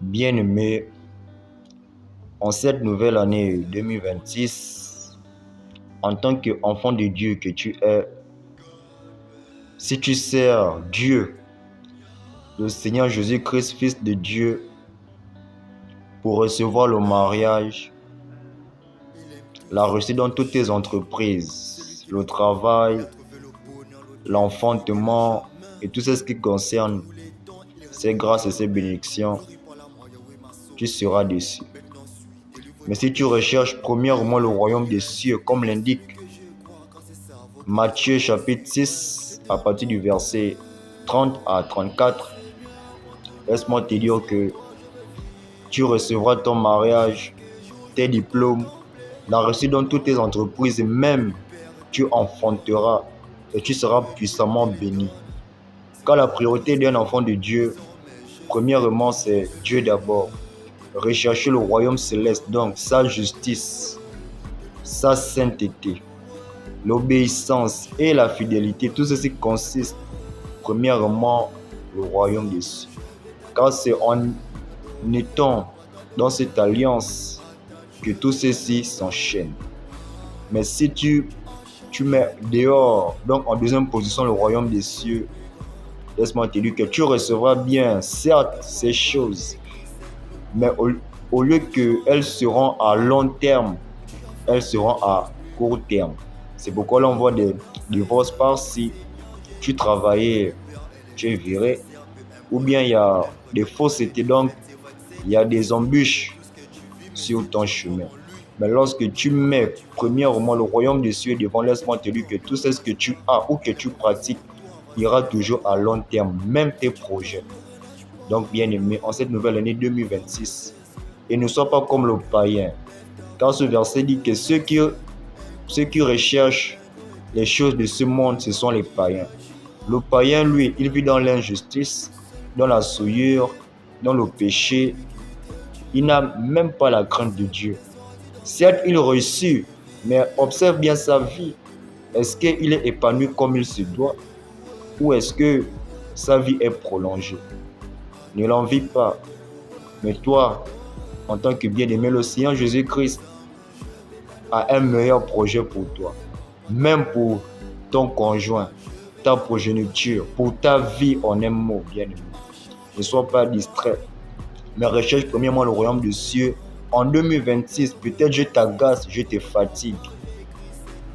Bien-aimé, en cette nouvelle année 2026, en tant qu'enfant de Dieu que tu es, si tu sers Dieu, le Seigneur Jésus-Christ, Fils de Dieu, pour recevoir le mariage, la réussite dans toutes tes entreprises, le travail, l'enfantement et tout ce qui concerne ces grâces et ces bénédictions, tu seras déçu. Mais si tu recherches premièrement le royaume des cieux, comme l'indique Matthieu chapitre 6, à partir du verset 30 à 34, laisse-moi te dire que tu recevras ton mariage, tes diplômes, la réussite dans toutes tes entreprises, et même tu enfanteras et tu seras puissamment béni. Car la priorité d'un enfant de Dieu, premièrement, c'est Dieu d'abord. Rechercher le royaume céleste, donc sa justice, sa sainteté, l'obéissance et la fidélité, tout ceci consiste premièrement le royaume des cieux. Car c'est en étant dans cette alliance que tout ceci s'enchaîne. Mais si tu mets dehors, donc en deuxième position, le royaume des cieux, laisse-moi te dire que tu recevras bien, certes, ces choses, mais au lieu qu'elles seront à long terme, elles seront à court terme. C'est pourquoi l'on voit des divorces par-ci. Tu travaillais, tu es viré, ou bien il y a des faussetés, donc il y a des embûches sur ton chemin. Mais lorsque tu mets premièrement le royaume des cieux devant, laisse-moi te dire que tout ce que tu as ou que tu pratiques ira toujours à long terme, même tes projets. Donc bien aimé, en cette nouvelle année 2026, et ne sois pas comme le païen, car ce verset dit que ceux qui recherchent les choses de ce monde, ce sont les païens. Le païen, lui, il vit dans l'injustice, dans la souillure, dans le péché. Il n'a même pas la crainte de Dieu. Certes, il réussit, mais observe bien sa vie. Est-ce qu'il est épanoui comme il se doit, ou est-ce que sa vie est prolongée? Ne l'envie pas. Mais toi, en tant que bien-aimé, le Seigneur Jésus-Christ a un meilleur projet pour toi. Même pour ton conjoint, ta progéniture, pour ta vie en un mot, bien-aimé. Ne sois pas distrait, mais recherche premièrement le royaume des cieux. En 2026, peut-être je t'agace, je te fatigue.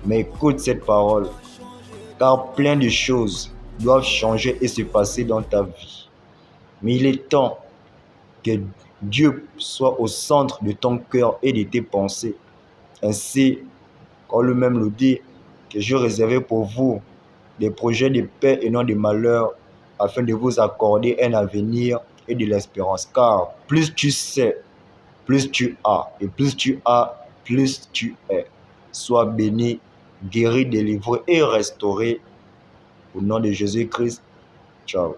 Mais écoute cette parole, car plein de choses doivent changer et se passer dans ta vie. Mais il est temps que Dieu soit au centre de ton cœur et de tes pensées. Ainsi, comme lui-même le dit, que je réservais pour vous des projets de paix et non de malheur, afin de vous accorder un avenir et de l'espérance. Car plus tu sais, plus tu as, et plus tu as, plus tu es. Sois béni, guéri, délivré et restauré. Au nom de Jésus-Christ. Ciao.